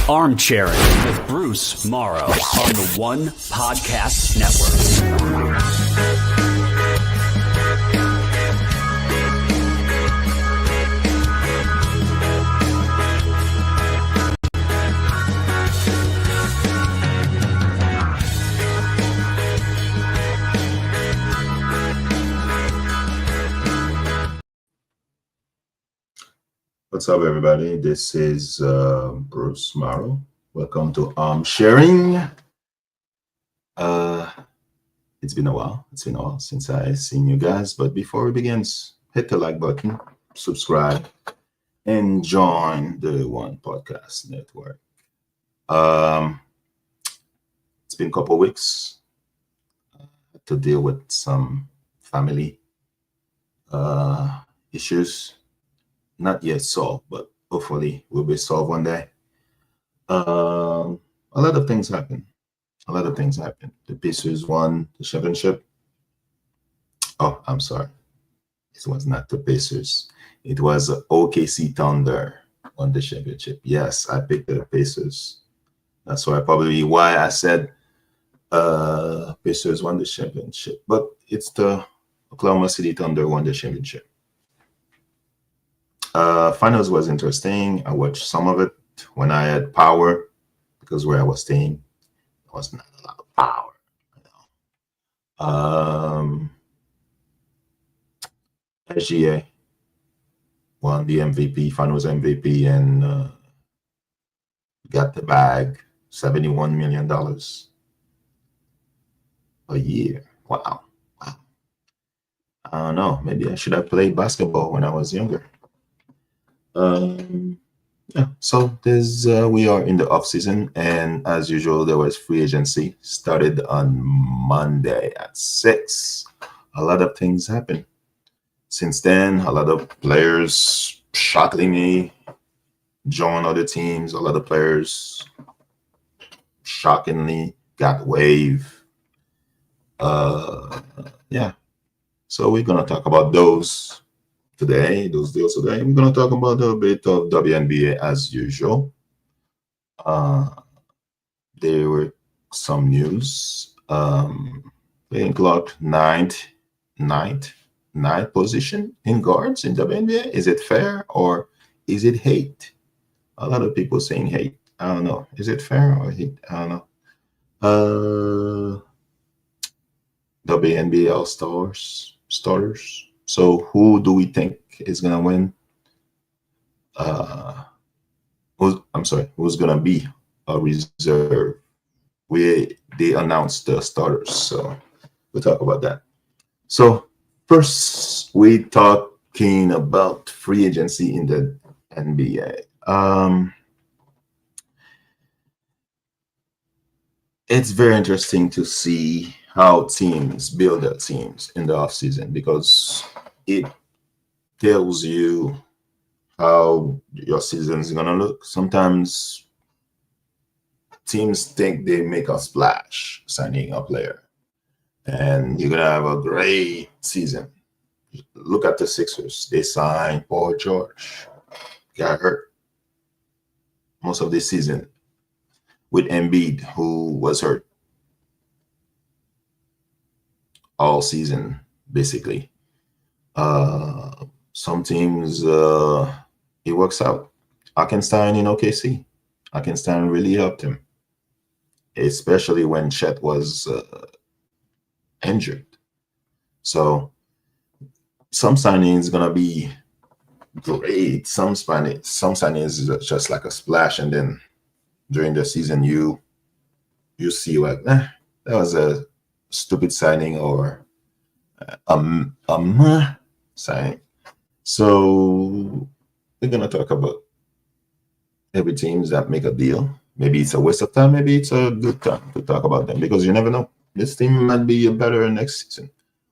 Armchairing with Bruce Maro on the One Podcast Network. What's up, everybody? This is Bruce Maro. Welcome to Armchairing. It's been a while. Since I seen you guys. But before we begin, hit the like button, subscribe, and join the One Podcast Network. It's been a couple weeks to deal with some family issues. Not yet solved, but hopefully will be solved one day. A lot of things happen. The Pacers won the championship. Oh, I'm sorry. It was not the Pacers. It was OKC Thunder won the championship. Yes, I picked the Pacers. That's why I said Pacers won the championship. But it's the Oklahoma City Thunder won the championship. Finals was interesting. I watched some of it when I had power, because where I was staying, there was not a lot of power. SGA won the MVP, Finals MVP, and got the bag, $71 million a year. Wow. I don't know. Maybe I should have played basketball when I was younger. So we are in the off season, and as usual, there was free agency started on Monday at 6. A lot of things happened since then. A lot of players shockingly joined other teams. A lot of players shockingly got waived. So we're gonna talk about those deals today. We're going to talk about a bit of WNBA as usual. There were some news. Playing clock ninth position in guards in WNBA. Is it fair or is it hate? A lot of people saying hate. I don't know. Is it fair or hate? I don't know. WNBA All-Stars starters. So who do we think is gonna win? Who's gonna be a reserve? They announced the starters, so we'll talk about that. So first, we talking about free agency in the NBA. It's very interesting to see how teams build their teams in the offseason, because it tells you how your season is going to look. Sometimes teams think they make a splash signing a player, and you're going to have a great season. Look at the Sixers. They signed Paul George. Got hurt most of this season with Embiid, who was hurt all season, basically. Some teams, it works out. Hartenstein in OKC. Hartenstein really helped him, especially when Chet was injured. So some signings gonna be great. Some signings is just like a splash, and then during the season you see like that was a stupid signing or signing. So we're gonna talk about every teams that make a deal. Maybe it's a waste of time, maybe it's a good time to talk about them, because you never know. This team might be better next season.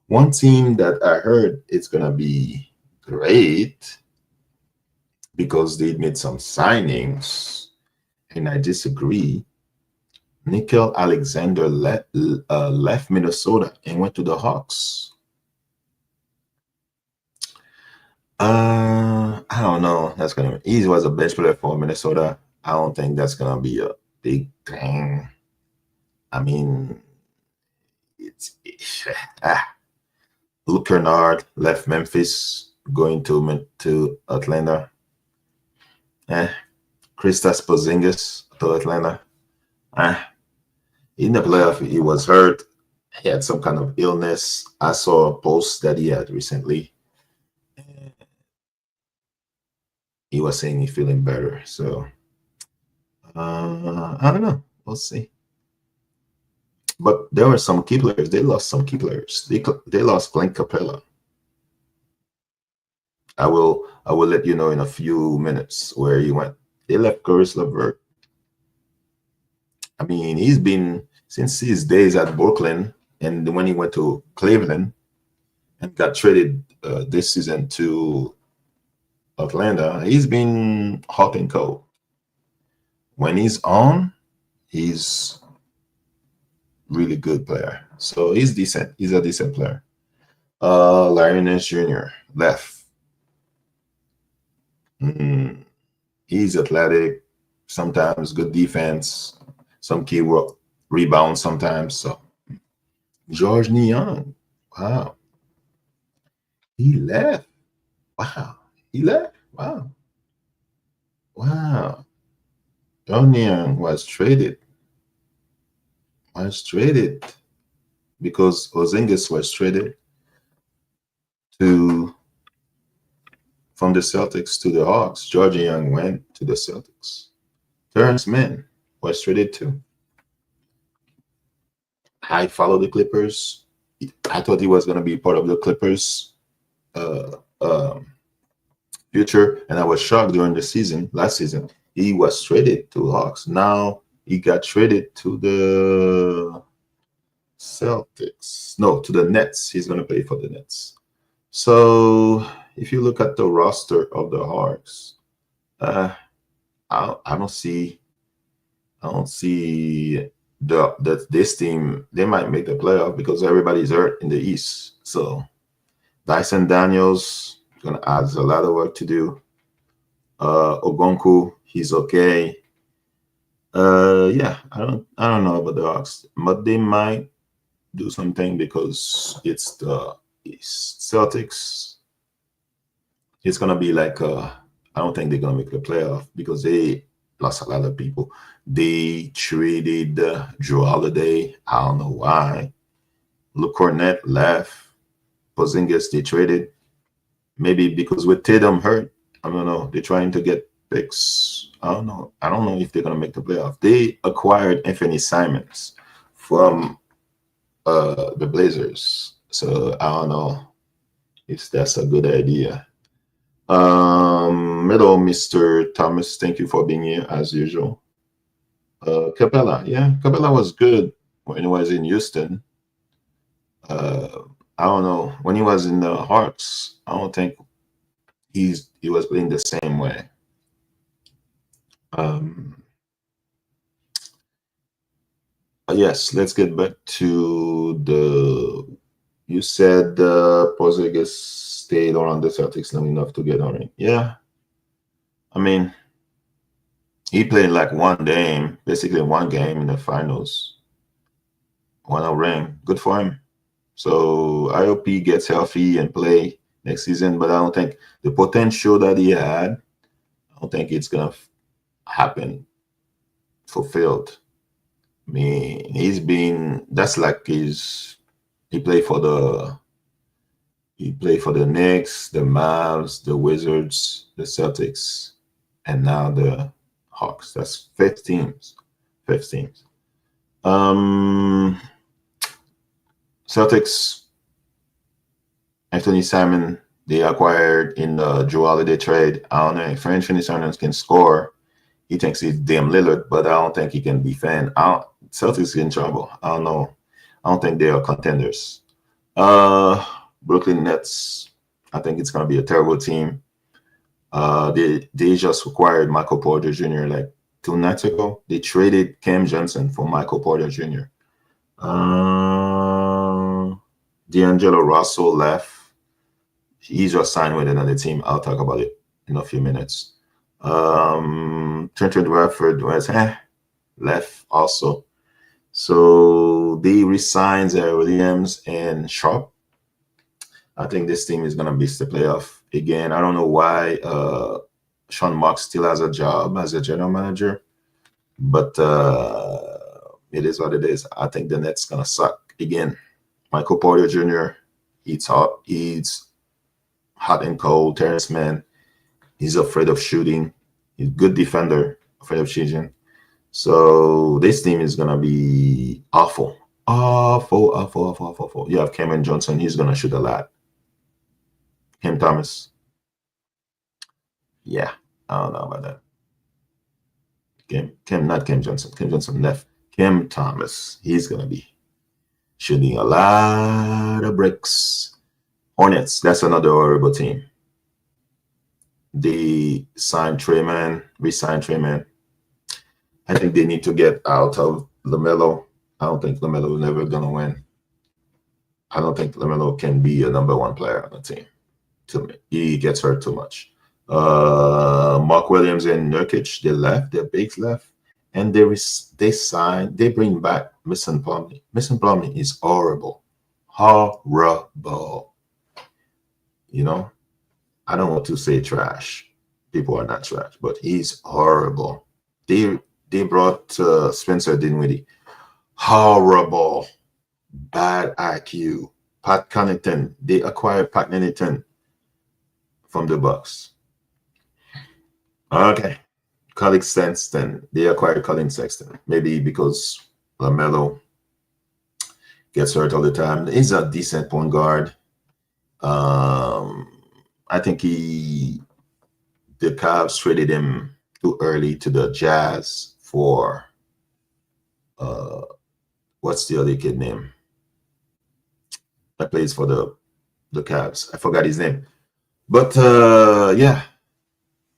One team that I heard it's gonna be great because they made some signings, and I disagree. Nickel Alexander left Minnesota and went to the Hawks. I don't know. He was a bench player for Minnesota. I don't think that's gonna be a big thing. I mean, it's Luke Kennard left Memphis, going to Atlanta. Eh, Kristaps Porzingis to Atlanta. Eh, in the playoff, he was hurt. He had some kind of illness. I saw a post that he had recently. He was saying he's feeling better. So I don't know. We'll see. But there were some key players. They lost some key players. They lost Clint Capella. I will let you know in a few minutes where he went. They left Caris LeVert. I mean, he's been since his days at Brooklyn, and when he went to Cleveland and got traded this season to Atlanta, he's been hot and cold. When he's on, he's really good player. So he's decent. He's a decent player. Larry Nance Jr. left. He's athletic, sometimes good defense, some key rebounds sometimes. So George Niang, wow, he left. Wow, he left. Wow. George Niang was traded. Because Porzingis was traded from the Celtics to the Hawks. George Niang went to the Celtics. Terrence Mann was traded too. I follow the Clippers. I thought he was going to be part of the Clippers future, and I was shocked during the last season. He was traded to Hawks. Now he got traded to the Celtics. No, to the Nets. He's going to play for the Nets. So if you look at the roster of the Hawks, I don't see that this team, they might make the playoff because everybody's hurt in the East. So Dyson Daniels gonna add a lot of work to do. Ogonku, he's okay. Yeah, I don't know about the Hawks, but they might do something because it's the Celtics. It's gonna be like I don't think they're gonna make the playoff because they lost a lot of people. They traded Drew Holiday. I don't know why. Luke Cornett left. Porzingis they traded. Maybe because with Tatum hurt. I don't know. They're trying to get picks. I don't know. I don't know if they're gonna make the playoff. They acquired Anthony Simons from the Blazers. So I don't know if that's a good idea. Hello, Mr. Thomas. Thank you for being here as usual. Capella, yeah, Capella was good when he was in Houston. I don't know, when he was in the Hawks, I don't think he was playing the same way. Yes, let's get back to you said Porzingis stayed around the Celtics long enough to get on it. Yeah, I mean, he played like basically one game in the finals, won a ring. Good for him. So I hope he gets healthy and play next season, but I don't think the potential that he had, I don't think it's gonna happen fulfilled. I mean, that's like he played for the Knicks, the Mavs, the Wizards, the Celtics, and now the Hawks. That's 5 teams. Celtics, Anthony Simon, they acquired in the Drew Holiday trade. I don't know if Anthony Simon can score. He thinks he's Dame Lillard, but I don't think he can defend. Celtics in trouble. I don't know. I don't think they are contenders. Brooklyn Nets, I think it's going to be a terrible team. They just acquired Michael Porter Jr. like 2 nights ago. They traded Cam Johnson for Michael Porter Jr. D'Angelo Russell left. He just signed with another team. I'll talk about it in a few minutes. Trenton Bradford was left also. So they re-signed Williams and Sharp. I think this team is gonna miss the playoff again. I don't know why Sean Marks still has a job as a general manager, but it is what it is. I think the Nets gonna suck again. Michael Porter Jr. He's hot and cold. Terrence Mann, he's afraid of shooting. He's a good defender, afraid of shooting. So this team is gonna be awful. Awful. You have Cameron Johnson, he's gonna shoot a lot. Cam Thomas. Yeah, I don't know about that. Not Cam Johnson. Cam Johnson left. Cam Thomas, he's gonna be shooting a lot of bricks. Hornets, that's another horrible team. They re-signed Treyman. I think they need to get out of LaMelo. I don't think LaMelo is never gonna win. I don't think LaMelo can be a number one player on the team. To me, he gets hurt too much. Mark Williams and Nurkic, they left. Their bigs left, and they bring back Mason Plumlee. Mason Plumlee is horrible. You know, I don't want to say trash. People are not trash, but he's horrible. They brought Spencer Dinwiddie. Horrible. Bad IQ. Pat Connaughton. They acquired Pat Connaughton from the Bucks. Okay. Colin Sexton. They acquired Colin Sexton. Maybe because LaMelo gets hurt all the time. He's a decent point guard. I think the Cavs traded him too early to the Jazz for what's the other kid name that plays for the Cavs? I forgot his name. But yeah,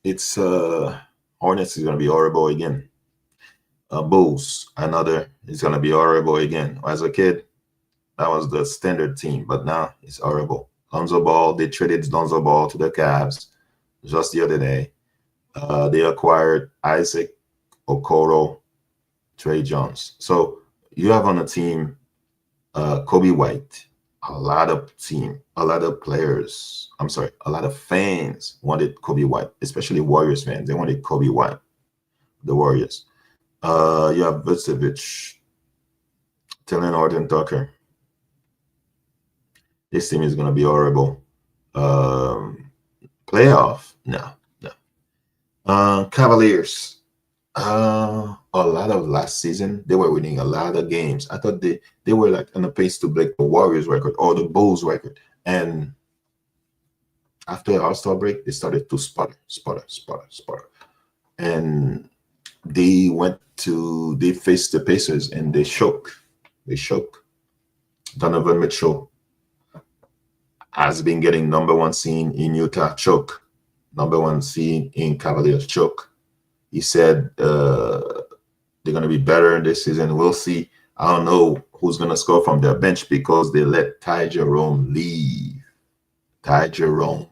it's Hornets is gonna be horrible again. Bulls, another is gonna be horrible again. As a kid, that was the standard team, but now it's horrible. Lonzo Ball, they traded Lonzo Ball to the Cavs just the other day. They acquired Isaac Okoro, Trey Jones. So you have on the team Kobe White. A lot of fans wanted Kobe White, especially Warriors fans. They wanted Kobe White, the Warriors. You have Vucevic, Talen Horton Tucker. This team is going to be horrible. Playoff? No. Cavaliers. A lot of last season, they were winning a lot of games. I thought they were like on a pace to break the Warriors record or the Bulls record. And after the All-Star break, they started to sputter. And they faced the Pacers and they shook. Donovan Mitchell has been getting number one seed in Utah, choke. Number one seed in Cavaliers, choke. He said they're going to be better this season. We'll see. I don't know who's going to score from their bench because they let Ty Jerome leave. Ty Jerome,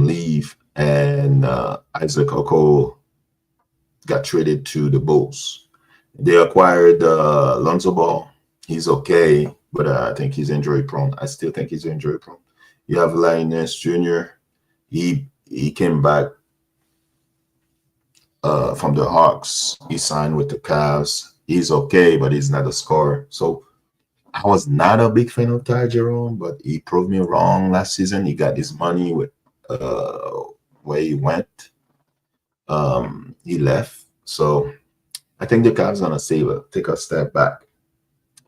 leave, and Isaac Okoro got traded to the Bulls. They acquired Lonzo Ball. He's okay, but I think he's injury prone. I still think he's injury prone. You have Linus Jr. He came back from the Hawks. He signed with the Cavs. He's okay, but he's not a scorer. So I was not a big fan of Ty Jerome, but he proved me wrong last season. He got his money with where he went. He left. So I think the Cavs gonna take a step back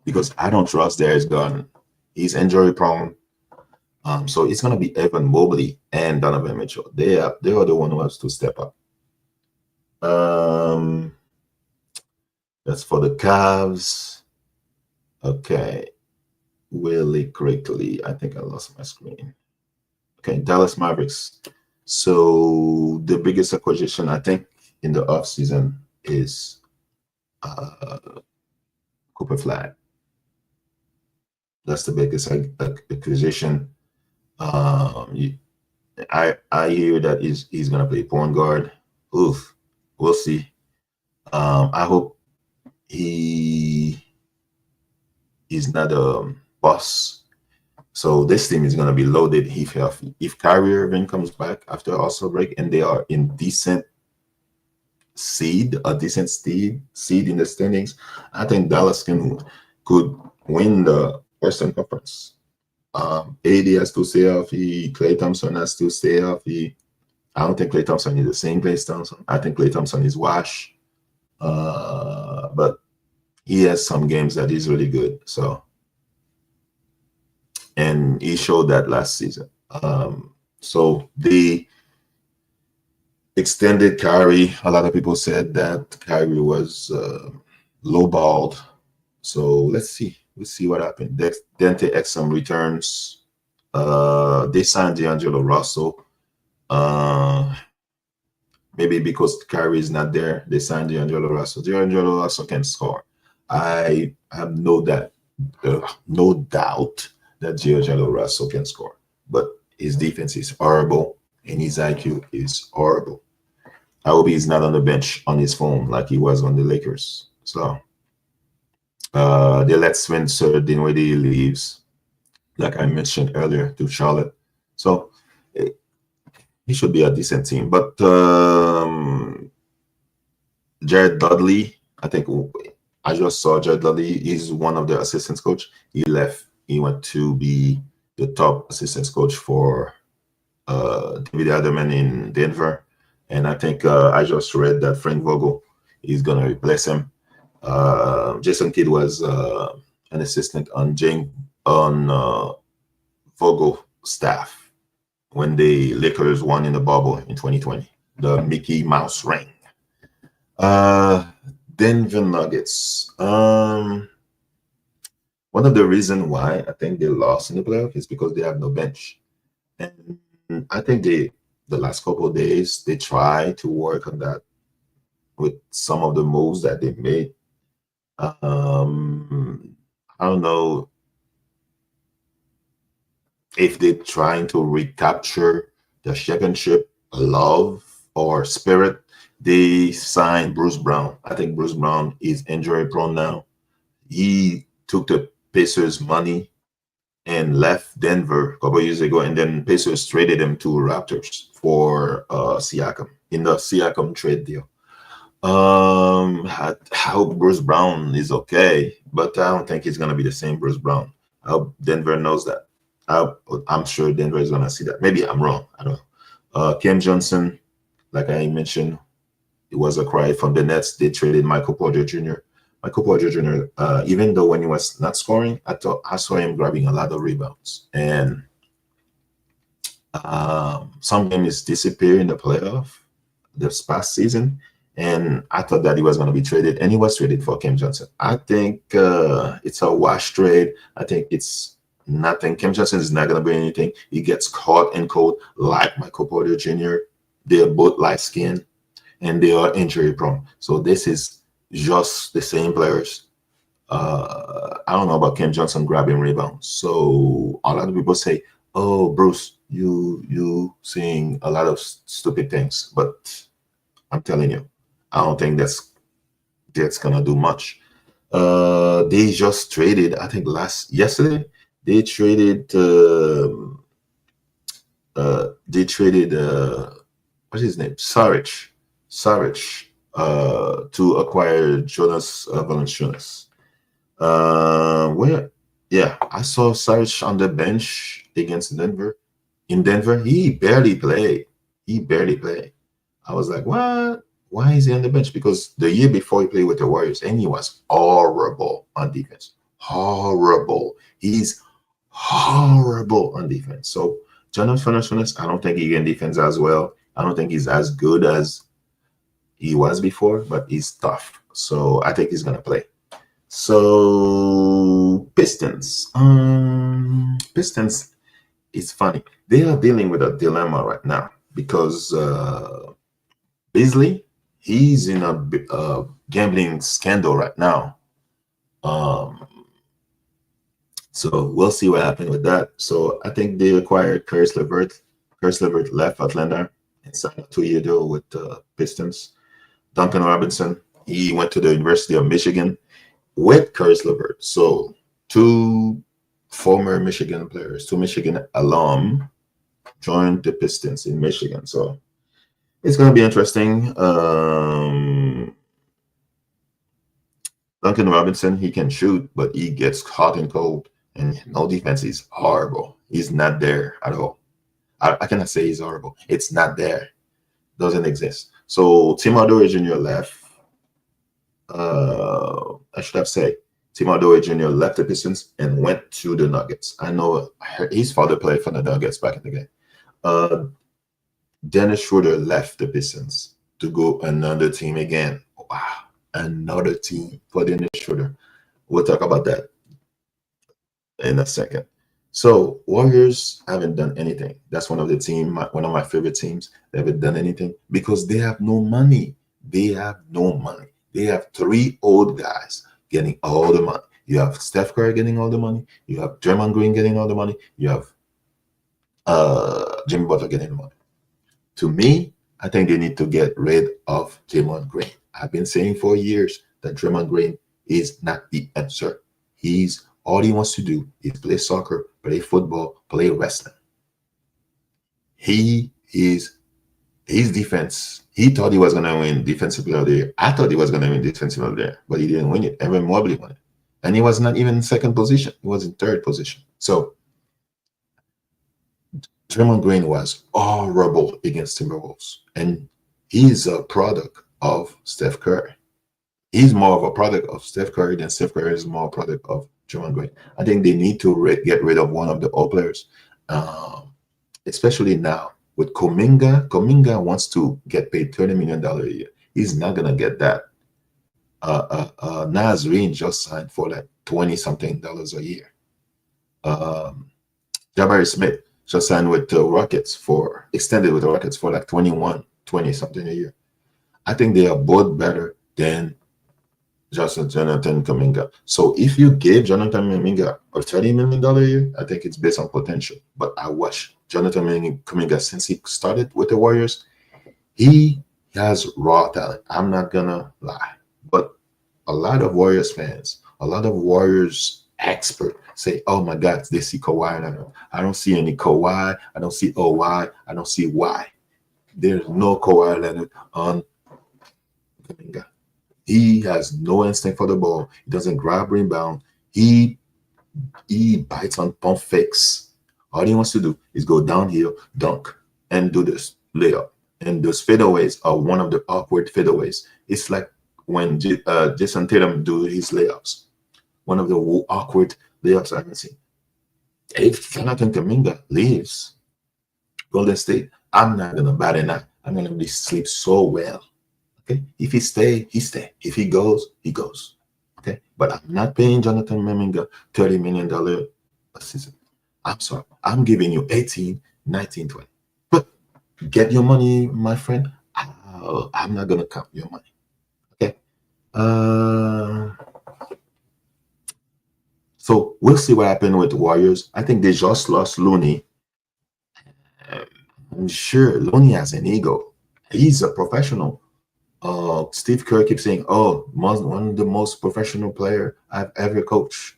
because I don't trust Darius Garland. He's injury prone. So it's gonna be Evan Mobley and Donovan Mitchell. They are the one who has to step up. That's for the Cavs. Okay. Really quickly, I think I lost my screen. Okay, Dallas Mavericks. So the biggest acquisition I think in the offseason is Cooper Flag. That's the biggest acquisition. You, I hear that he's gonna play point guard. Oof, we'll see. I hope he is not a boss. So this team is gonna be loaded if Kyrie Irving comes back after All-Star break and they are in decent seed in the standings. I think Dallas could win the Western Conference. AD has to stay healthy. Klay Thompson has to stay healthy. I don't think Klay Thompson is the same Klay Thompson. I think Klay Thompson is washed. But he has some games that he's really good. So, and he showed that last season. So they extended Kyrie. A lot of people said that Kyrie was lowballed. So let's see. We'll see what happened. Dante Exum returns. They signed D'Angelo Russell. Maybe because Kyrie is not there, they signed D'Angelo Russell. D'Angelo Russell can score. I have no doubt that D'Angelo Russell can score. But his defense is horrible, and his IQ is horrible. I hope he's not on the bench on his phone like he was on the Lakers. So they let Spencer Dinwiddie leaves, like I mentioned earlier, to Charlotte. So he should be a decent team. But Jared Dudley, I think I just saw Jared Dudley. He's one of the assistants coach. He left. He went to be the top assistants coach for David Adelman in Denver. And I think I just read that Frank Vogel is going to replace him. Jason Kidd was an assistant on Vogel staff when the Lakers won in the bubble in 2020, the Mickey Mouse ring. Denver Nuggets. One of the reasons why I think they lost in the playoff is because they have no bench. And I think the last couple of days, they try to work on that with some of the moves that they made. I don't know if they're trying to recapture the championship love or spirit. They signed Bruce Brown. I think Bruce Brown is injury prone now. He took the Pacers' money and left Denver a couple of years ago, and then Pacers traded him to Raptors for Siakam in the Siakam trade deal. I hope Bruce Brown is okay, but I don't think he's gonna be the same Bruce Brown. I hope Denver knows that. I'm sure Denver is gonna see that. Maybe I'm wrong. I don't know. Cam Johnson, like I mentioned, it was a cry from the Nets. They traded Michael Porter Jr. Michael Porter Jr., even though when he was not scoring, I saw him grabbing a lot of rebounds. And some games disappeared in the playoff this past season. And I thought that he was going to be traded, and he was traded for Cam Johnson. I think it's a wash trade. I think it's nothing. Cam Johnson is not going to bring anything. He gets caught in cold like Michael Porter Jr. They're both light skinned, and they are injury prone. So this is just the same players. I don't know about Cam Johnson grabbing rebounds. So a lot of people say, "Oh, Bruce, you saying a lot of stupid things," but I'm telling you, I don't think that's gonna do much. They just traded. I think yesterday they traded. What's his name? Saric to acquire Jonas Valanciunas. I saw Saric on the bench against Denver. In Denver, he barely played. I was like, what? Why is he on the bench? Because the year before he played with the Warriors, and he was horrible on defense. Horrible. He's horrible on defense. So Jonas Valanciunas, I don't think he can defense as well. I don't think he's as good as he was before, but he's tough. So I think he's gonna play. So Pistons. Pistons, it's funny. They are dealing with a dilemma right now because Beasley, he's in a gambling scandal right now. So we'll see what happened with that. So I think they acquired Curtis Levert. Curtis Levert left Atlanta and signed a 2-year deal with the Pistons. Duncan Robinson, he went to the University of Michigan with Curtis Levert. So two former Michigan players, two Michigan alum, joined the Pistons in Michigan. So it's going to be interesting. Duncan Robinson, he can shoot, but he gets hot and cold, and no defense is horrible. He's not there at all. I cannot say he's horrible. It's not there. Doesn't exist. So Tim Hardaway Jr. left. I should have said Tim Hardaway Jr. left the Pistons and went to the Nuggets. I know his father played for the Nuggets back in the day. Dennis Schroeder left the Pistons to go another team again. Wow, another team for Dennis Schroeder. We'll talk about that in a second. So Warriors haven't done anything. That's one of my favorite teams. They haven't done anything because they have no money. They have no money. They have three old guys getting all the money. You have Steph Curry getting all the money. You have Draymond Green getting all the money. You have Jimmy Butler getting the money. To me, I think they need to get rid of Draymond Green. I've been saying for years that Draymond Green is not the answer. All he wants to do is play soccer, play football, play wrestling. His defense. He thought he was going to win Defensive Player of the Year. I thought he was going to win Defensive Player of the Year, but he didn't win it. Evan Mobley won it. And he was not even in second position. He was in third position. So Draymond Green was horrible against Timberwolves. And he's a product of Steph Curry. He's more of a product of Steph Curry than Steph Curry is more a product of Draymond Green. I think they need to get rid of one of the old players, especially now with Kuminga. Kuminga wants to get paid $30 million a year. He's not going to get that. Nazreen just signed for like $20-something a year. Jabari Smith just signed with the Rockets extended with the Rockets for like 20-something a year. I think they are both better than Jonathan Kuminga. So if you gave Jonathan Kuminga a $30 million a year, I think it's based on potential. But I watch Jonathan Kuminga since he started with the Warriors. He has raw talent. I'm not gonna lie. But a lot of Warriors fans, a lot of Warriors experts say, "Oh my God, they see Kawhi." I don't see any Kawhi. I don't see OY. I don't see Y. There's no Kawhi Leonard on Kuminga. He has no instinct for the ball. He doesn't grab rebound. He bites on pump fakes. All he wants to do is go downhill, dunk, and do this layup. And those fadeaways are one of the awkward fadeaways. It's like when Jason Tatum do his layups. One of the awkward layups I haven't seen. If Jonathan Kuminga leaves Golden State, I'm not gonna bat an eye. I'm gonna sleep so well. Okay, if he stay, he stay. If he goes, he goes. Okay, but I'm not paying Jonathan Kuminga $30 million a season. I'm sorry. I'm giving you 18, 19, 20. But get your money, my friend. I'm not gonna count your money. Okay. So we'll see what happened with the Warriors. I think they just lost Looney. I'm sure Looney has an ego. He's a professional. Steve Kerr keeps saying, "Oh, one of the most professional player I've ever coached."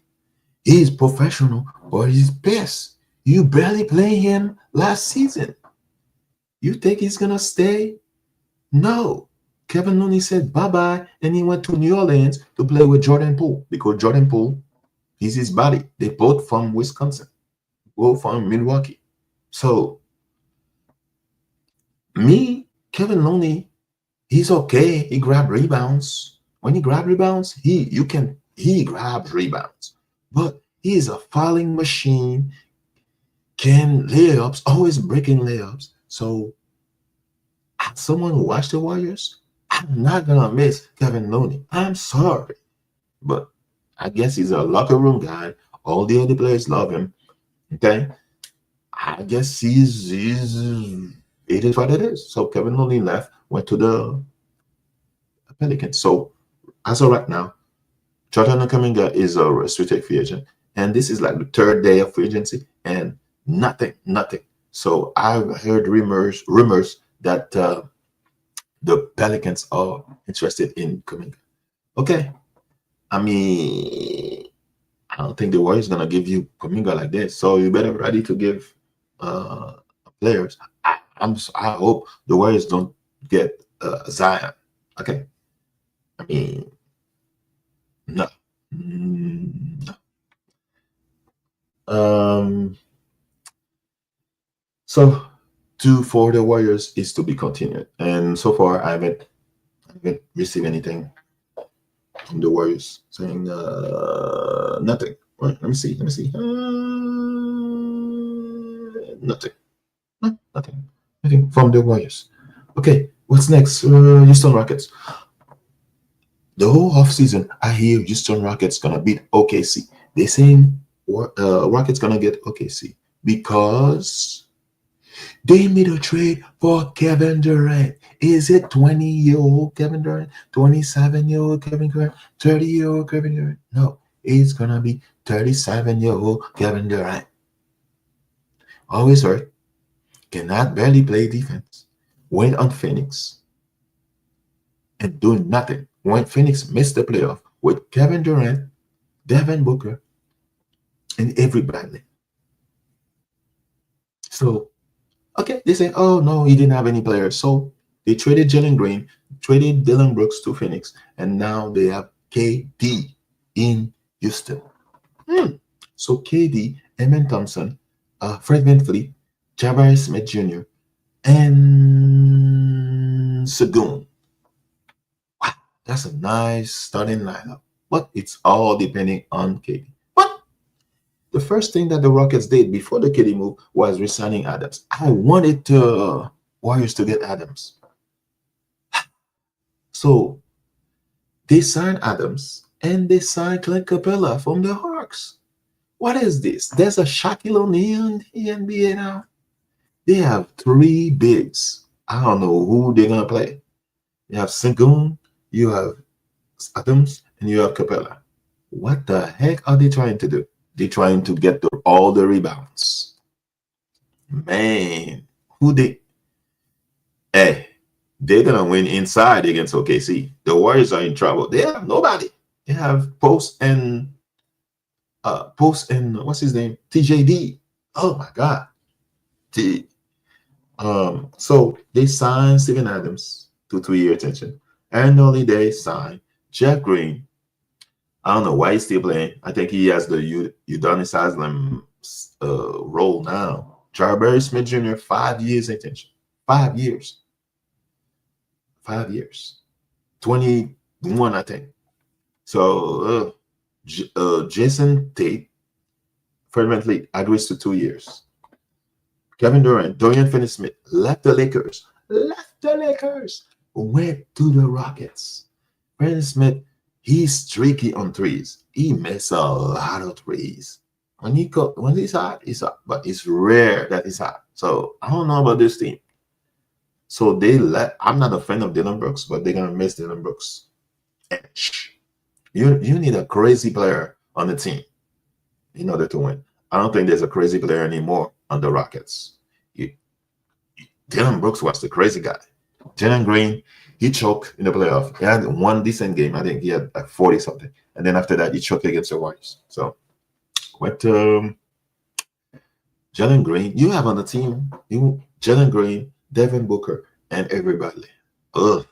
He's professional, but he's pissed. You barely play him last season. You think he's gonna stay? No. Kevin Looney said bye-bye, and he went to New Orleans to play with Jordan Poole because Jordan Poole, he's his buddy. They both from Wisconsin, both from Milwaukee. So, Kevin Looney, he's okay. He grabs rebounds. When he grabs rebounds, he grabs rebounds. But he's a fouling machine, can layups, always breaking layups. So, as someone who watched the Warriors, I'm not gonna miss Kevin Looney. I'm sorry, but I guess he's a locker room guy. All the other players love him. Okay, I guess it is what it is. So Kevin Looney left, went to the Pelicans. So as of right now, Jonathan Kuminga is a restricted free agent, and this is like the third day of free agency, and nothing. So I've heard rumors that the Pelicans are interested in coming. Okay, I mean, I don't think the Warriors gonna give you Kuminga like this. So you better ready to give uh players. I hope the Warriors don't get Zion. Okay, I mean, no. No. So two for the Warriors is to be continued, and so far I haven't received anything from the Warriors saying nothing. Well, let me see. Nothing. No, nothing. Nothing from the Warriors. Okay, what's next? Houston Rockets. The whole offseason, I hear Houston Rockets gonna beat OKC. They saying Rockets gonna get OKC because they made a trade for Kevin Durant. Is it 20-year-old Kevin Durant, 27-year-old Kevin Durant, 30-year-old Kevin Durant? No, it's gonna be 37-year-old Kevin Durant. Always hurt, cannot barely play defense. Went on Phoenix and doing nothing. When Phoenix missed the playoff with Kevin Durant, Devin Booker, and everybody. So, okay, they say, oh no, he didn't have any players. So they traded Jalen Green, traded Dylan Brooks to Phoenix, and now they have KD in Houston. So KD, Emin Thompson, Fred VanVleet, Jabari Smith Jr., and Sagoon. Wow, that's a nice starting lineup. But it's all depending on KD. But the first thing that the Rockets did before the KD move was resigning Adams. I wanted the Warriors to get Adams. So they signed Adams and they signed Clint Capella from the Hawks. What is this? There's a Shaquille O'Neal in the NBA now. They have three bigs. I don't know who they're gonna play. You have Sengun, you have Adams, and you have Capella. What the heck are they trying to do? They're trying to get all the rebounds. Man, who they? Hey, they're gonna win inside against OKC. The Warriors are in trouble. They have nobody. They have Post and what's his name? TJD. Oh my God. So they signed Steven Adams to 2-year extension. And only they signed Jeff Green. I don't know why he's still playing. I think he has the Udonis Haslem role now. Jabari Smith Jr., 5 years extension. 5 years. 5 years. 21, I think. So Jason Tate, Fred VanVleet agrees to 2 years. Kevin Durant, Dorian Finney-Smith left the Lakers, went to the Rockets. Finney-Smith, he's streaky on threes. He makes a lot of threes. When he's hot, he's hot, but it's rare that he's hot. So I don't know about this team. So I'm not a fan of Dylan Brooks, but they're gonna miss Dylan Brooks. You need a crazy player on the team in order to win. I don't think there's a crazy player anymore on the Rockets. Dylan Brooks was the crazy guy. Jalen Green, he choked in the playoff. He had one decent game. I think he had like 40 something. And then after that, he choked against the Warriors. So what Jalen Green, you have on the team, Jalen Green, Devin Booker, and everybody. Ugh,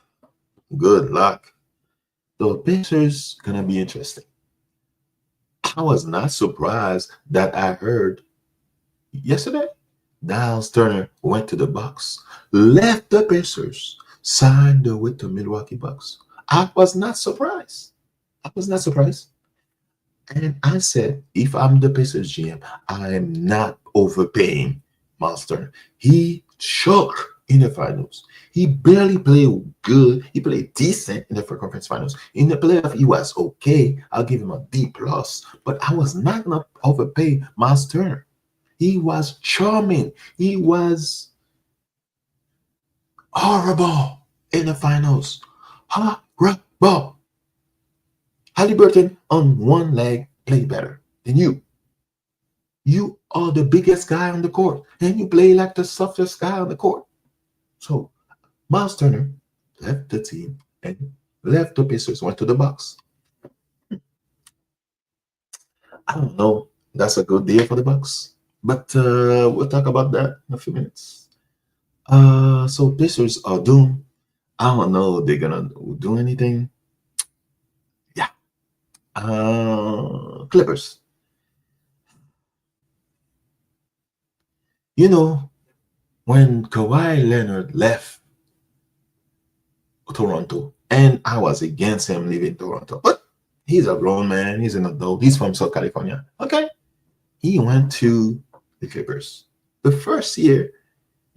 good luck. The Pacers gonna be interesting. I was not surprised that I heard yesterday Niles Turner went to the Bucks, left the Pacers, signed with the Milwaukee Bucks. I was not surprised. And I said, if I'm the Pacers GM, I am not overpaying Miles Turner. He choked in the finals. He barely played good. He played decent in the conference finals. In the playoff, he was okay. I'll give him a D+. But I was not going to overpay Miles Turner. He was charming. He was horrible in the finals. Horrible. Halliburton on one leg played better than you. You are the biggest guy on the court, and you play like the softest guy on the court. So Miles Turner left the team and left the Pacers, went to the Bucks. I don't know. That's a good deal for the Bucks, but we'll talk about that in a few minutes. So Pacers are doomed. I don't know if they're gonna do anything. Yeah. Clippers. You know, when Kawhi Leonard left Toronto, and I was against him leaving Toronto, but he's a grown man. He's an adult. He's from South California. Okay. He went to the Clippers. The first year,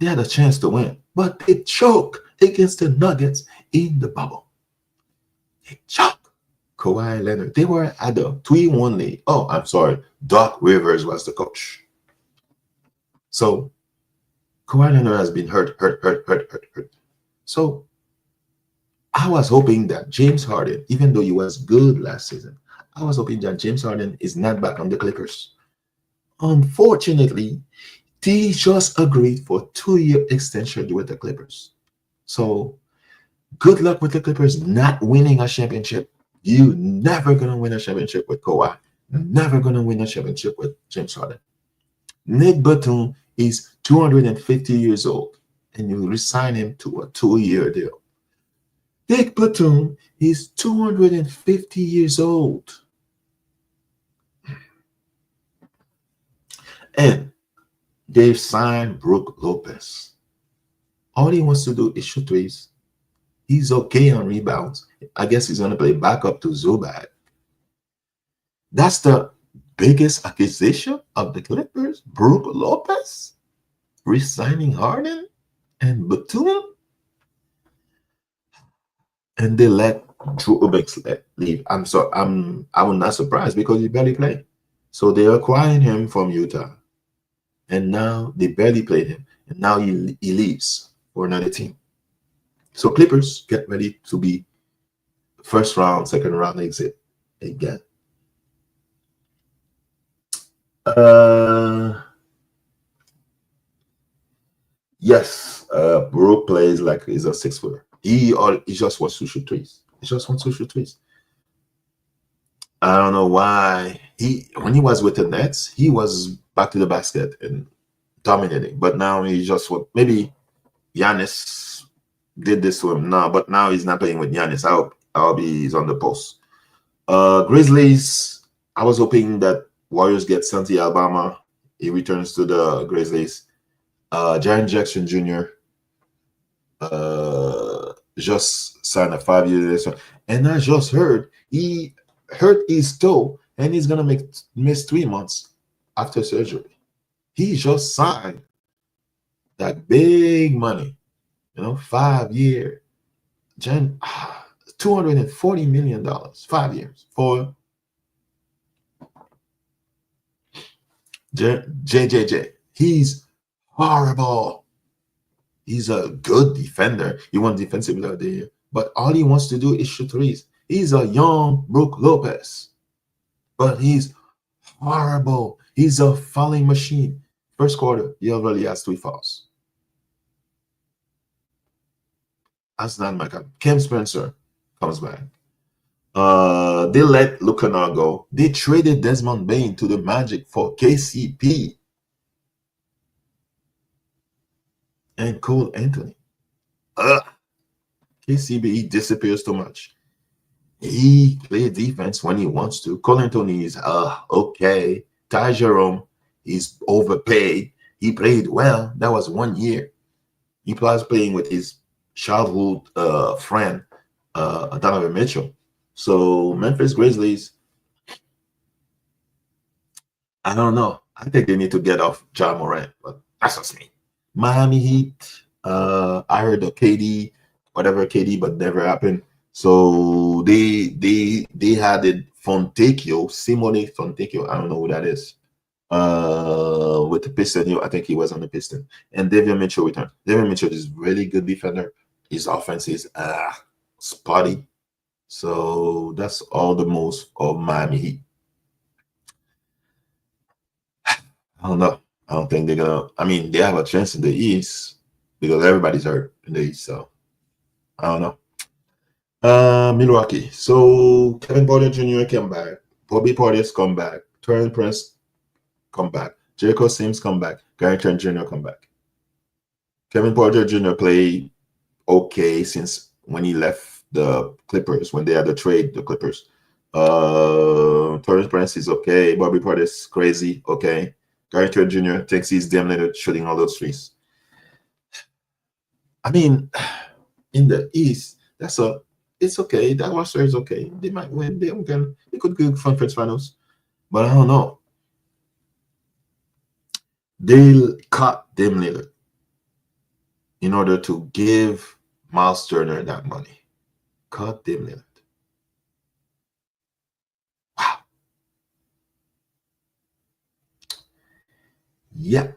they had a chance to win, but they choked against the Nuggets in the bubble. They choked. Kawhi Leonard. They were at the 3-1 lead. Oh, I'm sorry. Doc Rivers was the coach. So Kawhi Leonard has been hurt. So I was hoping that James Harden, even though he was good last season, I was hoping that James Harden is not back on the Clippers. Unfortunately, they just agreed for a 2-year extension with the Clippers. So good luck with the Clippers not winning a championship. You never gonna win a championship with Kawhi. Never gonna win a championship with James Harden. Nick Batum is 250 years old, and you resign him to a 2-year deal. Nick Batum is 250 years old. And they've signed Brook Lopez. All he wants to do is shoot threes. He's okay on rebounds. I guess he's going to play backup to Zubac. That's the biggest acquisition of the Clippers. Brook Lopez resigning Harden and Batum. And they let Drew Eubanks leave. I'm not surprised because he barely played. So they're acquiring him from Utah. And now they barely played him. And now he leaves for another team. So Clippers get ready to be first round, second round exit again. Yes, Brook plays like he's a 6-footer. He just wants to shoot threes. He just wants to shoot threes. I don't know why when he was with the Nets, he was back to the basket and dominating. But now he just maybe Giannis did this to him now, but now he's not playing with Giannis. He's on the post. Grizzlies. I was hoping that Warriors get Santi Alabama. He returns to the Grizzlies. Jaren Jackson Jr. Just signed a 5-year deal, and I just heard he hurt his toe, and he's gonna miss 3 months after surgery. He just signed that big money, 5-year, $240 million, 5 years for JJJ. He's horrible. He's a good defender. He won defensive player of the year, but all he wants to do is shoot threes. He's a young Brook Lopez, but he's horrible. He's a fouling machine. First quarter, he already has 3 fouls. That's not my God. Cam Spencer comes back. They let Lukanar go. They traded Desmond Bain to the Magic for KCP and Cole Anthony. KCP disappears too much. He plays defense when he wants to. Cole Anthony is okay. Ty Jerome is overpaid. He played well. That was 1 year. He was playing with his childhood friend, Donovan Mitchell. So Memphis Grizzlies, I don't know. I think they need to get off Ja Morant, but that's just me. Miami Heat, I heard the KD, but never happened. So they had it Simone Fontecchio. I don't know who that is. With the Piston, I think he was on the Piston. And Davion Mitchell returned. Davion Mitchell is really good defender. His offense is spotty. So that's all the most of Miami Heat. I don't know. I don't think they're gonna. I mean, they have a chance in the East because everybody's hurt in the East. So I don't know. Milwaukee. So Kevin Porter Jr. came back. Bobby Portis come back. Torrance Prince come back. Jericho Sims come back. Gary Trent Jr. come back. Kevin Porter Jr. played okay since when he left the Clippers, when they had to trade the Clippers. Torrance Prince is okay. Bobby Portis crazy, okay. Gary Trent Jr. thinks he's damn near shooting all those threes. I mean, in the East, it's okay. That roster is okay. They might win. They could go conference finals, but I don't know. They cut Dame Lillard in order to give Miles Turner that money. Cut Dame Lillard. Wow. Yeah.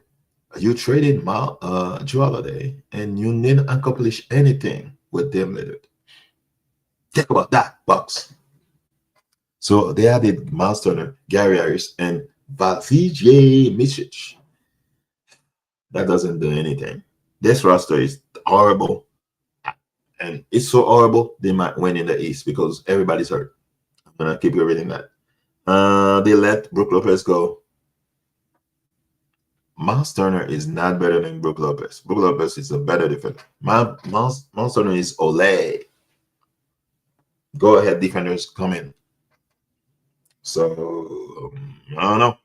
You traded Jrue Holiday, and you didn't accomplish anything with Dame Lillard. Think about that, Bucks. So they added Miles Turner, Gary Harris, and Vasilije Micic. That doesn't do anything. This roster is horrible, and it's so horrible they might win in the East because everybody's hurt. I'm gonna keep reading that. They let Brook Lopez go. Miles Turner is not better than Brook Lopez. Brook Lopez is a better defender. Miles Turner is Olay. Go ahead, defenders, come in. So I don't know.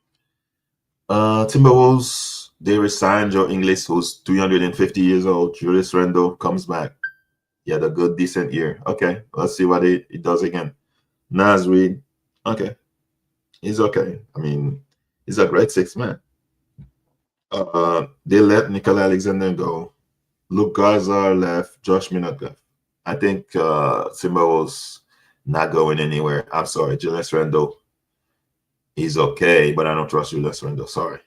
Timberwolves, they resigned Joe Ingles, who's 350 years old. Julius Randle comes back. He had a good, decent year. Okay, let's see what he does again. Naz Reid, okay. He's okay. I mean, he's a great sixth man. They let Nikolai Alexander go. Luke Garza left. Josh Minot left. I think Timberwolves not going anywhere. I'm sorry, Julius Randle. He's okay, but I don't trust Julius Randle. Sorry.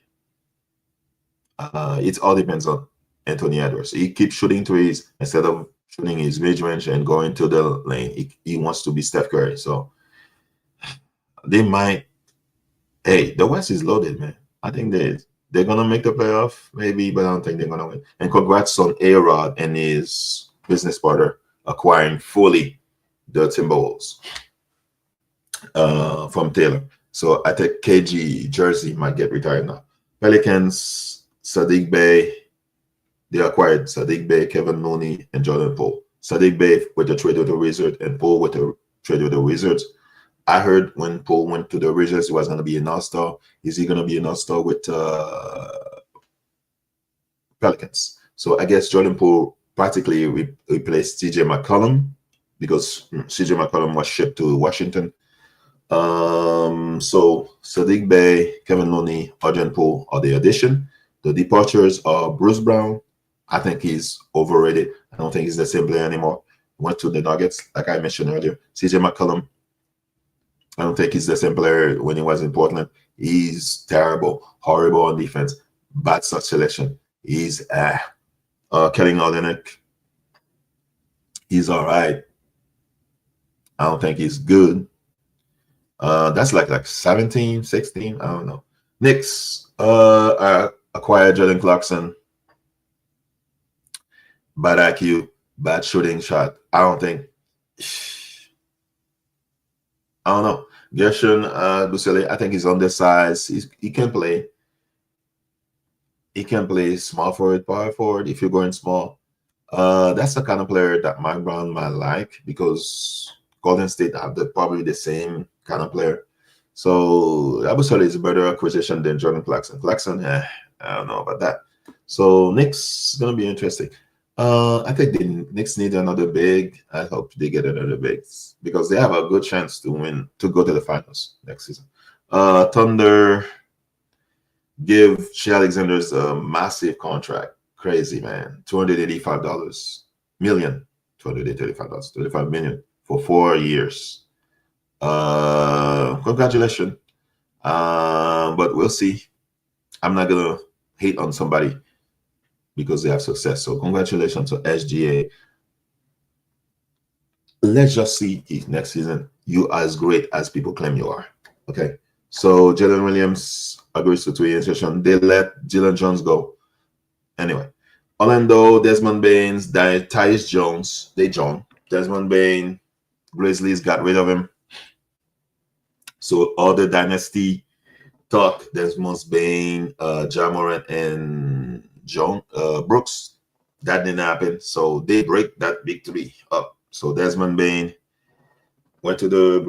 It all depends on Anthony Edwards. He keeps shooting threes instead of shooting his mid-range and going to the lane. He wants to be Steph Curry. So they might. Hey, the West is loaded, man. I think they're gonna make the playoff, maybe, but I don't think they're gonna win. And congrats on A-Rod and his business partner acquiring fully the Timberwolves from Taylor. So I think KG Jersey might get retired now. Pelicans, Sadiq Bey. They acquired Sadiq Bey, Kevin Looney, and Jordan Poole. Sadiq Bey with the trade with the Wizards and Poole with the trade with the Wizards. I heard when Poole went to the Wizards, he was going to be an all-star. Is he going to be an all-star with Pelicans? So I guess Jordan Poole practically replaced CJ McCollum because CJ McCollum was shipped to Washington. So Sadiq Bey, Kevin Looney, Jordan Poole are the addition. The departures are Bruce Brown. I think he's overrated. I don't think he's the same player anymore. Went to the Nuggets, like I mentioned earlier. CJ McCollum, I don't think he's the same player when he was in Portland. He's terrible, horrible on defense, bad shot selection. He's Kelly Olynyk. He's all right. I don't think he's good. That's like 17, 16. I don't know. Knicks acquired Jordan Clarkson. Bad IQ, bad shooting shot. I don't know. Gershon Busele, I think he's undersized. He can play. He can play small forward, power forward if you're going small. That's the kind of player that Mike Brown might like because Golden State have probably the same kind of player. So Busele is a better acquisition than Jordan Clarkson. Clarkson, I don't know about that. So Knicks is going to be interesting. I think the Knicks need another big. I hope they get another big because they have a good chance to win, to go to the finals next season. Thunder give Shea Alexander's a massive contract. Crazy, man. $285 million. $235 million for 4 years. Congratulations. But we'll see. I'm not gonna hate on somebody because they have success. So congratulations to SGA. Let's just see if next season you are as great as people claim you are. Okay. So Jalen Williams agrees to 2 year extension. They let Jalen Jones go. Anyway, Orlando, Desmond Baines, Tyus Jones, Desmond Bain, Grizzlies got rid of him. So all the dynasty talk, Desmond Bain, Ja Morant, and Brooks, that didn't happen. So they break that big three up. So Desmond Bain went to the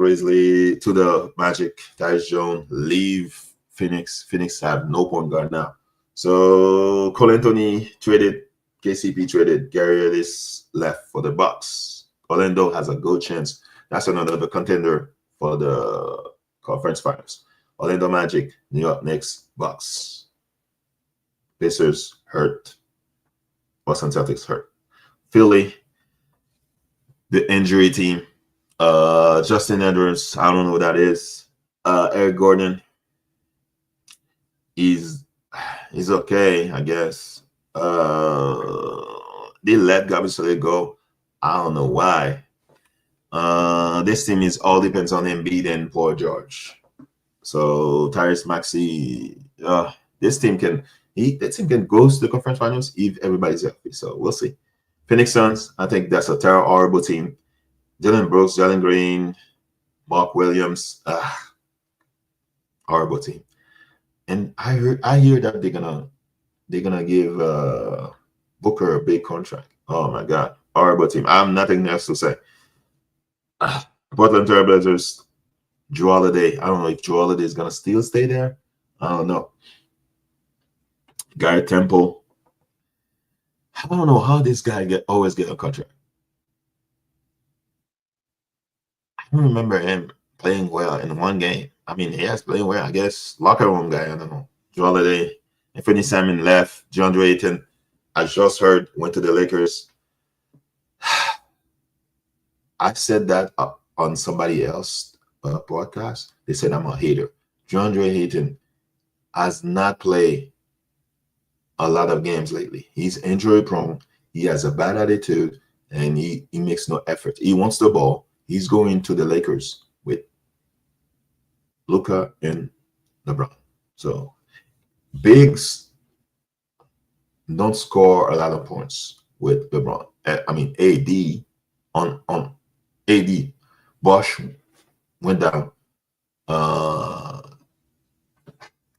to the Magic. Tyus Jones leave Phoenix. Phoenix have no point guard now. So Cole Anthony traded, KCP traded, Gary Ellis left for the Bucks. Orlando has a good chance. That's another contender for the conference finals. Orlando Magic, New York Knicks, Bucks. Pacers hurt. Boston Celtics hurt. Philly, the injury team. Justin Edwards, I don't know who that is. Eric Gordon, he's okay, I guess. They let Gabby go. I don't know why. This team is all depends on Embiid and Paul George. So Tyrese Maxey, this team can go to the conference finals if everybody's healthy. So we'll see. Phoenix Suns, I think that's a horrible team. Dylan Brooks, Jalen Green, Mark Williams, horrible team. And I hear that they're gonna give Booker a big contract. Oh my God, horrible team. I have nothing else to say. Portland Trail Blazers, Jrue Holiday. I don't know if Jrue Holiday is gonna still stay there. I don't know. Garrett Temple. I don't know how this guy always get a contract. I don't remember him playing well in one game. I mean, he has played well, I guess. Locker room guy, I don't know. Jrue Holiday. Anthony Simon left. DeAndre Ayton, I just heard, went to the Lakers. I said that on somebody else podcast. They said I'm a hater. DeAndre Ayton has not played a lot of games lately. He's injury prone. He has a bad attitude, and he makes no effort. He wants the ball. He's going to the Lakers with Luka and LeBron. So bigs don't score a lot of points with LeBron. I mean, AD on AD. Bosch went down.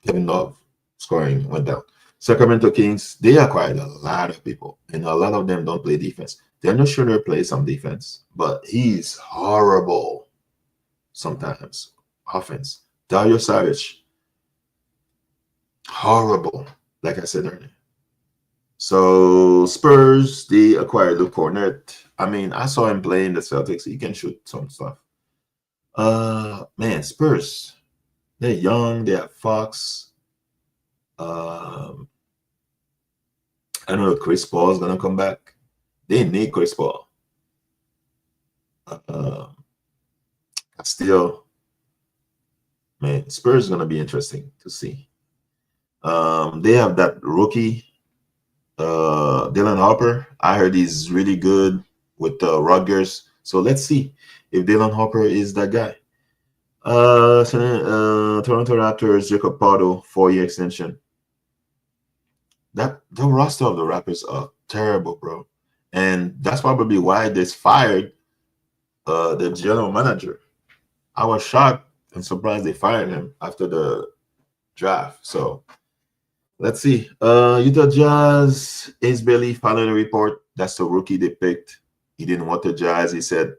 Kevin Love scoring went down. Sacramento Kings, they acquired a lot of people, and a lot of them don't play defense. They're not sure they play some defense, but he's horrible sometimes. Offense. Dario Saric, horrible, like I said earlier. So Spurs, they acquired Luke Cornett. I mean, I saw him playing the Celtics. He can shoot some stuff. Man, Spurs, they're young. They have Fox. I don't know if Chris Paul is gonna come back. They need Chris Paul. Still, man, Spurs is gonna be interesting to see. They have that rookie, Dylan Harper. I heard he's really good with the Rutgers. So let's see if Dylan Harper is that guy. Toronto Raptors, Jacob Pardo, 4-year extension. The roster of the Raptors are terrible, bro. And that's probably why they fired the general manager. I was shocked and surprised they fired him after the draft. So let's see. Utah Jazz, Ace Bailey following a report. That's the rookie they picked. He didn't want the Jazz. He said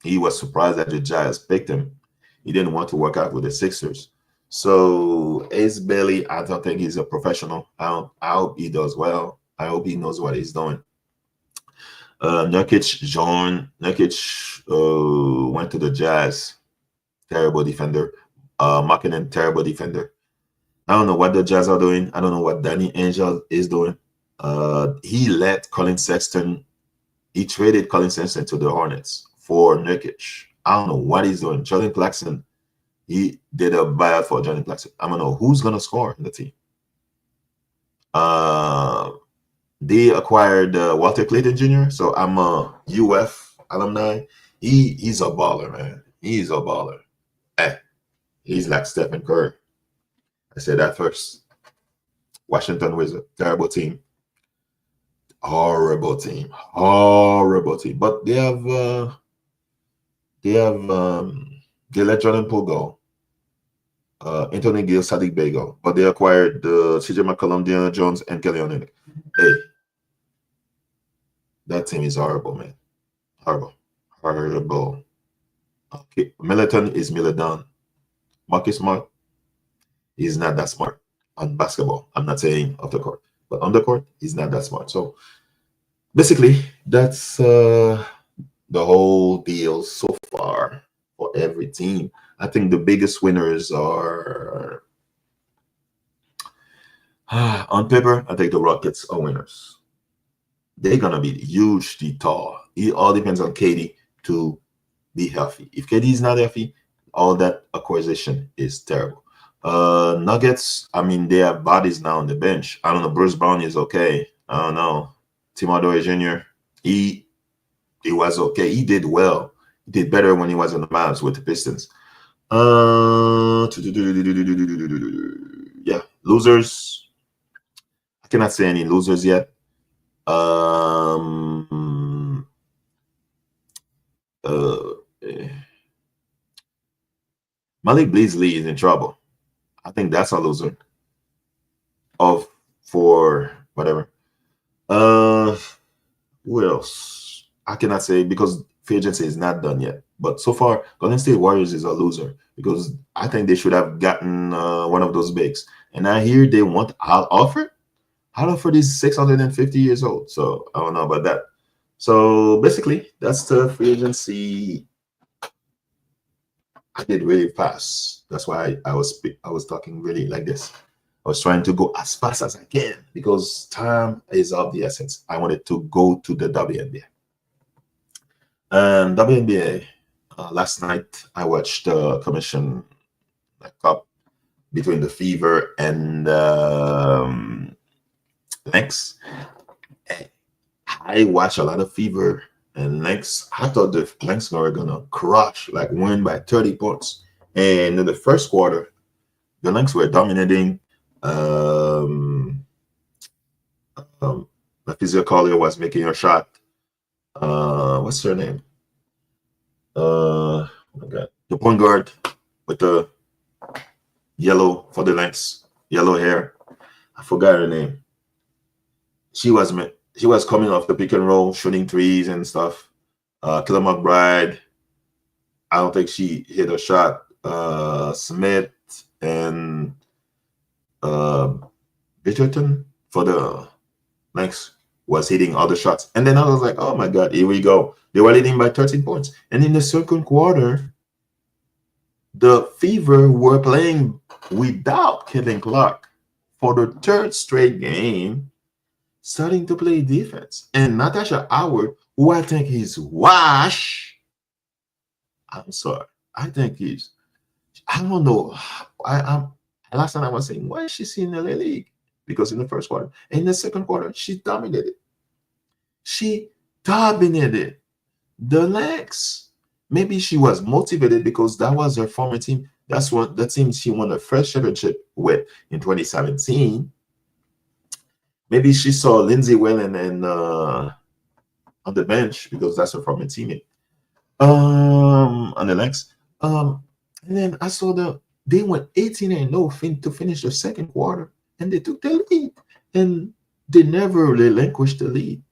he was surprised that the Jazz picked him. He didn't want to work out with the Sixers. So Ace Bailey, I don't think he's a professional. I hope he does well. I hope he knows what he's doing. Nurkic went to the Jazz. Terrible defender. Markkanen, terrible defender. I don't know what the Jazz are doing. I don't know what Danny Angel is doing. He let Colin Sexton. He traded Colin Sexton to the Hornets for Nurkic. I don't know what he's doing. Jordan Clarkson. He did a buyout for Jordan Clarkson. I don't know who's gonna score in the team. They acquired Walter Clayton Jr. So I'm a UF alumni. He's a baller, man. He's a baller. Hey, He's like Stephen Curry. I said that first. Washington Wizards, terrible team. Horrible team. Horrible team. But they let Jordan Poole go. Anthony Gill, Sadiq Bey go. But they acquired CJ McCollum, De'Aaron Jones, and Kelly Olynyk. Hey, that team is horrible, man. Horrible. Horrible. Okay. Middleton is Middleton. Marcus Smart is not that smart on basketball. I'm not saying off the court, but on the court, he's not that smart. So basically, that's the whole deal so far for every team. I think the biggest winners are on paper. I think the Rockets are winners. They're gonna be hugely tall. It all depends on KD to be healthy. If KD is not healthy, all that acquisition is terrible. Nuggets, I mean, they have bodies now on the bench. I don't know. Bruce Brown is okay. I don't know. Tim Hardaway Jr. He was okay. He did well. He did better when he was on the Mavs with the Pistons. Yeah, losers. I cannot say any losers yet. Malik Beasley is in trouble. I think that's a loser. For whatever. Who else? I cannot say because free agency is not done yet. But so far, Golden State Warriors is a loser because I think they should have gotten one of those bigs. And I hear they want Al Horford. Al Horford is 650 years old, so I don't know about that. So basically, that's the free agency. I did really fast. That's why I was talking really like this. I was trying to go as fast as I can because time is of the essence. I wanted to go to the WNBA. And WNBA, last night I watched the Commission Cup between the Fever and Lynx. I watched a lot of Fever and Lynx. I thought the Lynx were gonna crush, like win by 30 points. And in the first quarter, the Lynx were dominating. The physio Collier was making her shot. What's her name? Oh my God, the point guard with the yellow for the Lynx, yellow hair. I forgot her name. She was coming off the pick and roll, shooting threes and stuff. Killer McBride, I don't think she hit a shot. Smith and Bridgerton for the Lynx was hitting all the shots. And then I was like, oh my God, here we go. They were leading by 13 points. And in the second quarter, the Fever were playing without Caitlin Clark for the third straight game, starting to play defense. And Natasha Howard, who I think is wash. I'm sorry. I think he's, I don't know. Last time I was saying, why is she in the league? Because in the first quarter, in the second quarter, she dominated. She dominated the Lynx. Maybe she was motivated because that was her former team. That's what the team she won her first championship with in 2017. Maybe she saw Lindsay Whalen and on the bench because that's her former teammate. On the Lynx. And then I saw they went 18-0 to finish the second quarter, and they took the lead, and they never relinquished the lead.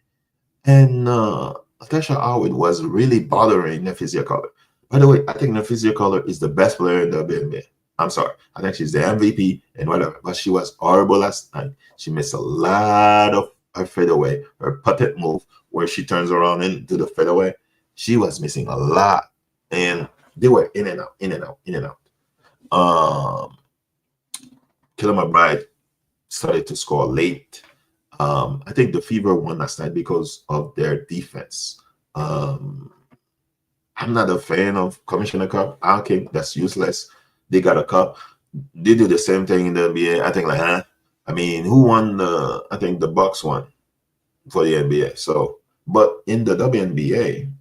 And Natasha Howard was really bothering Nephisia Color. By the way, I think Nephisia Color is the best player in the WNBA. I'm sorry. I think she's the MVP and whatever, but she was horrible last night. She missed a lot of her fadeaway, her puppet move where she turns around into the fadeaway. She was missing a lot, and they were in and out, in and out, in and out. Killer McBride started to score late. I think the Fever won last night because of their defense. I'm not a fan of Commissioner Cup. I think that's useless. They got a cup. They do the same thing in the NBA. I think I mean, who won I think the Bucks won for the NBA. So, but in the WNBA,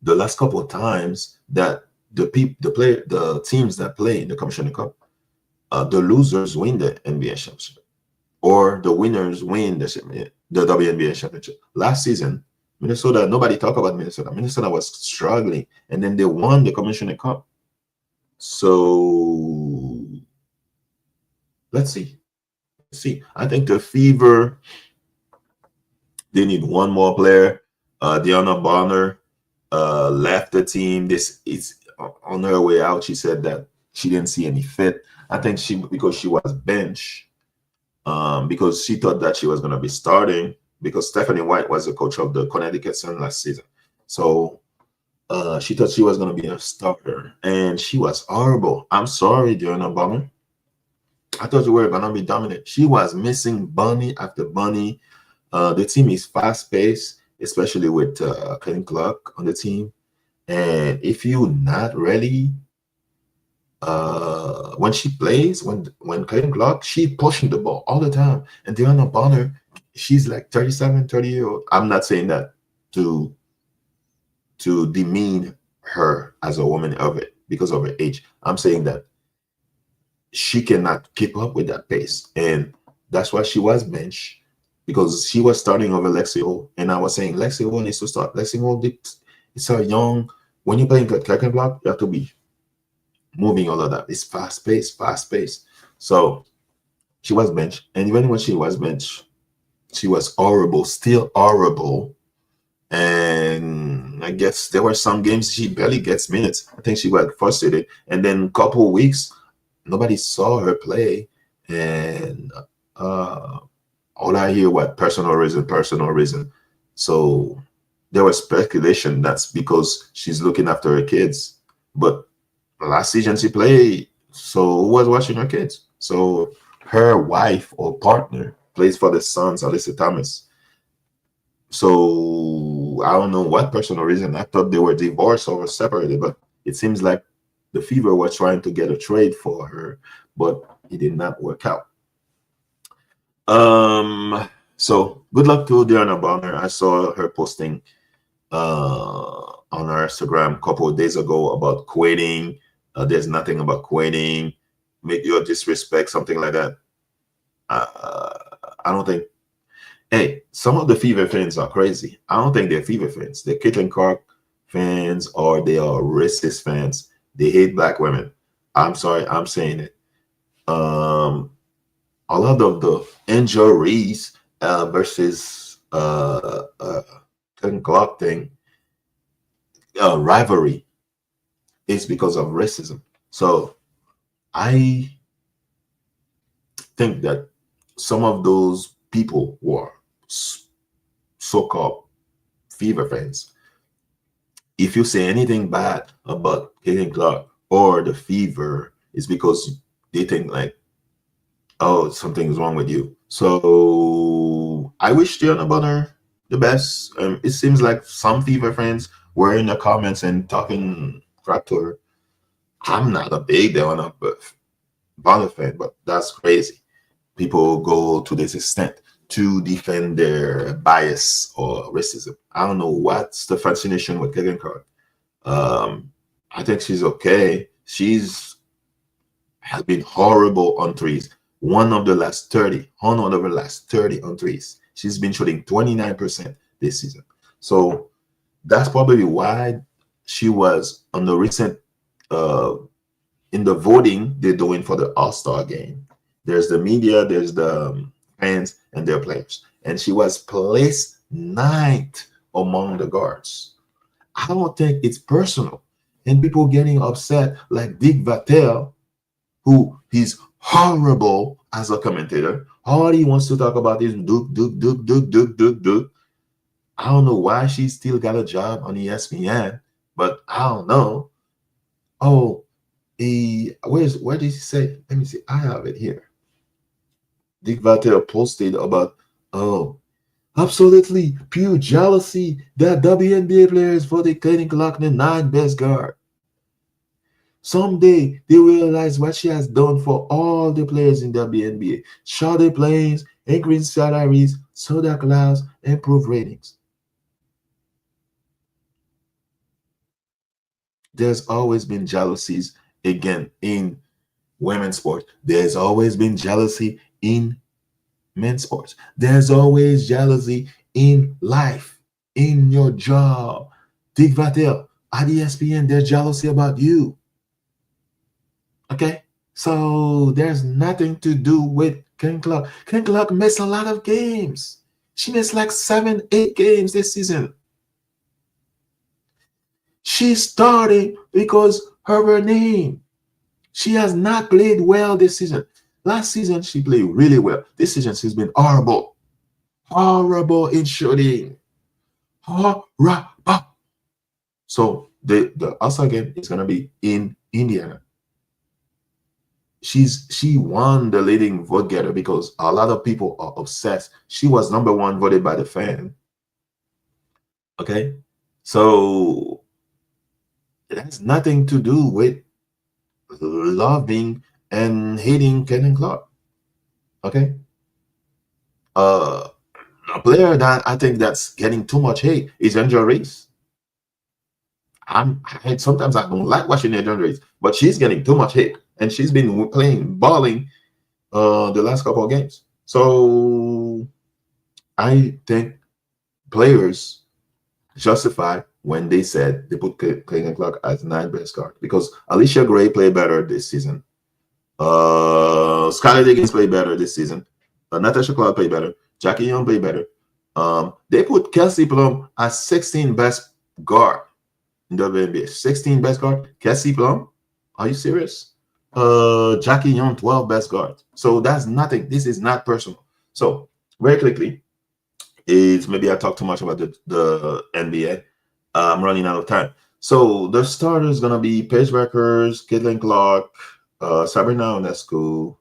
the last couple of times that the teams that play in the Commissioner Cup, the losers win the NBA championship, or the winners win the WNBA championship. Last season, Minnesota, nobody talked about Minnesota. Minnesota was struggling, and then they won the Commissioner Cup. So let's see. I think the Fever, they need one more player. Deanna Bonner left the team. This is on her way out. She said that she didn't see any fit. I think because she was bench, because she thought that she was going to be starting, because Stephanie White was the coach of the Connecticut Sun last season. So she thought she was going to be a starter, and she was horrible. I'm sorry, Deanna Bonner. I thought you were going to be dominant. She was missing bunny after bunny. The team is fast-paced, especially with Clayton Clark on the team. And if you're not ready, when she plays, when Clayton Clark, she pushing the ball all the time. And Deanna Bonner, she's like 37, 30-year-old. I'm not saying that to demean her as a woman of it because of her age. I'm saying that she cannot keep up with that pace. And that's why she was benched, because she was starting over Lexi O. And I was saying Lexi O needs to start. Lexi O, it's a young, when you're playing Clayton Clark, you have to be moving all of that. It's fast paced. So she was benched. And even when she was benched, she was horrible, still horrible. And I guess there were some games she barely gets minutes. I think she got frustrated. And then a couple of weeks, nobody saw her play. And all I hear was personal reason. So there was speculation that's because she's looking after her kids. But last season she played, so who was watching her kids? So her wife or partner plays for the Suns, Alyssa Thomas. So I don't know what personal reason. I thought they were divorced or separated, but it seems like the Fever were trying to get a trade for her, but it did not work out. So good luck to Deanna Bonner. I saw her posting on her Instagram a couple of days ago about quitting. There's nothing about quitting. Make your disrespect, something like that. I don't think. Hey, some of the Fever fans are crazy. I don't think they're Fever fans. They're Caitlin Clark fans, or they are racist fans. They hate black women. I'm sorry, I'm saying it. A lot of the injuries versus Caitlin Clark thing, rivalry, is because of racism. So I think that some of those people who are so-called Fever fans, if you say anything bad about Caitlin Clark or the Fever, it's because they think like, oh, something's wrong with you. So I wish Deanna Bonner the best. It seems like some Fever fans were in the comments and talking crap to her. I'm not a big Deanna Bonner fan, but that's crazy. People go to this extent to defend their bias or racism. I don't know what's the fascination with Caitlin Clark. I think she's okay. Has been horrible on threes. One of the last 30 on threes. She's been shooting 29% this season. So that's probably why she was on the recent in the voting they're doing for the All-Star game. There's the media, there's the fans, and their players. And she was placed 9th among the guards. I don't think it's personal. And people getting upset like Dick Vitale, who he's horrible as a commentator. All he wants to talk about is Duke. I don't know why she still got a job on ESPN, but I don't know. Oh, where did he say? Let me see. I have it here. Dick Vitale posted about, oh, absolutely pure jealousy that WNBA players voted Clayton Clark the 9th best guard. Someday they realize what she has done for all the players in WNBA. Shorter planes, increased salaries, soda clouds, improved ratings. there's always been jealousies again in women's sports. There's always been jealousy in men's sports. There's always jealousy in life, in your job. Dick Vitale at ESPN, there's jealousy about you. Okay? So there's nothing to do with Ken Clark. Ken Clark missed a lot of games. She missed like 7, 8 games this season. She started because her name. She has not played well this season. Last season, she played really well. This season, she's been horrible. Horrible in shooting. Horrible. So the All-Star game is going to be in Indiana. She won the leading vote getter because a lot of people are obsessed. She was number 1 voted by the fan. Okay? So it has nothing to do with loving and hating Ken Clark. Okay? A player that I think that's getting too much hate is Angel Reese. Sometimes I don't like watching Angel Reese, but she's getting too much hate, and she's been balling the last couple of games. So I think players justify when they said they put Ken Clark as 9th best guard because Alicia Gray played better this season. Skylar Diggins played better this season. Natasha Cloud played better. Jackie Young played better. They put Kelsey Plum as 16th best guard in WNBA. 16th best guard. Kelsey Plum? Are you serious? Jackie Young, 12th best guard. So that's nothing. This is not personal. So very quickly, maybe I talk too much about the NBA. I'm running out of time. So the starter is gonna be Paige Bueckers, Caitlin Clark, Sabrina Ionescu,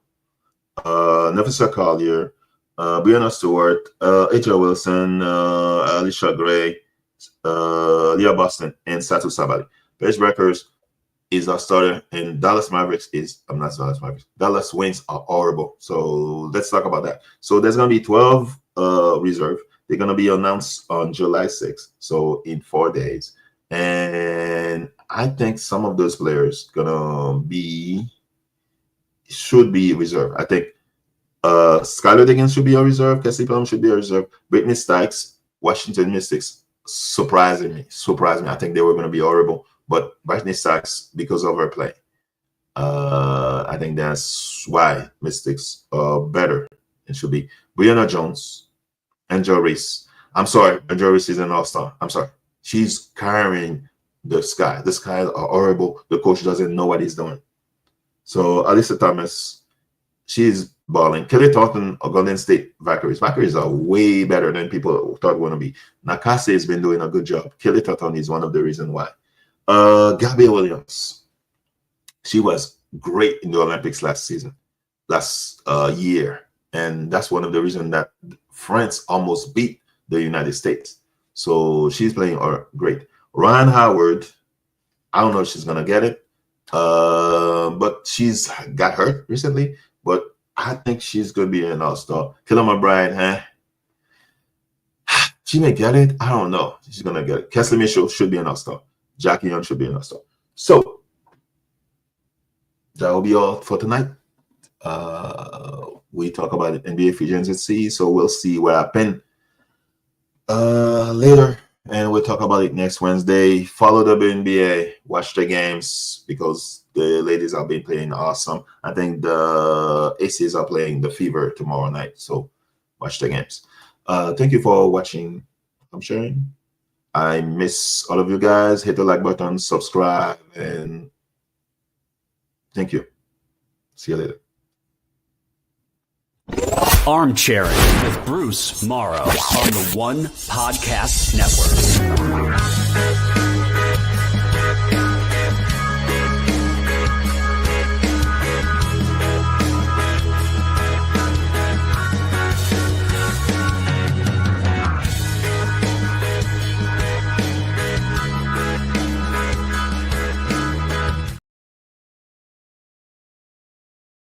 Nafisa Collier, Brianna Stewart, H.L. Wilson, Alicia Gray, Leah Boston, and Satu Sabali. Paige Bueckers is our starter, and Dallas Mavericks is not Dallas Mavericks. Dallas Wings are horrible. So let's talk about that. So there's gonna be 12 reserve. They're gonna be announced on July 6th, so in 4 days. And I think some of those players should be reserved. I think Skylar Diggins should be a reserve. Kelsey Plum should be a reserve. Brittany Stykes, Washington Mystics, surprised me. I think they were going to be horrible, but Brittany Stykes, because of her play, I think that's why Mystics are better. It should be Brianna Jones, Angel Reese. I'm sorry, Angel Reese is an all-star. I'm sorry. She's carrying the Sky. The Skies are horrible. The coach doesn't know what he's doing. So Alyssa Thomas, she's balling. Kelly Thornton of Golden State Valkyries. Valkyries are way better than people thought want to be. Nakase has been doing a good job. Kelly Thornton is one of the reasons why. Gabby Williams, she was great in the Olympics last year. And that's one of the reasons that France almost beat the United States. So she's playing great. Ryan Howard, I don't know if she's going to get it. But she's got hurt recently. But I think she's going to be an all-star. Killer McBride, she may get it. I don't know. She's going to get it. Kesley Mitchell should be an all-star. Jackie Young should be an all-star. So that will be all for tonight. We talk about NBA free agency, so we'll see what happened later, and we'll talk about it next Wednesday. Follow the WNBA, watch the games because the ladies have been playing awesome. I think the Aces are playing the Fever tomorrow night, so watch the games. Thank you for watching. I'm sharing. I miss all of you guys. Hit the like button, subscribe, and thank you. See you later. Armchairing with Bruce Maro on the One Podcast Network.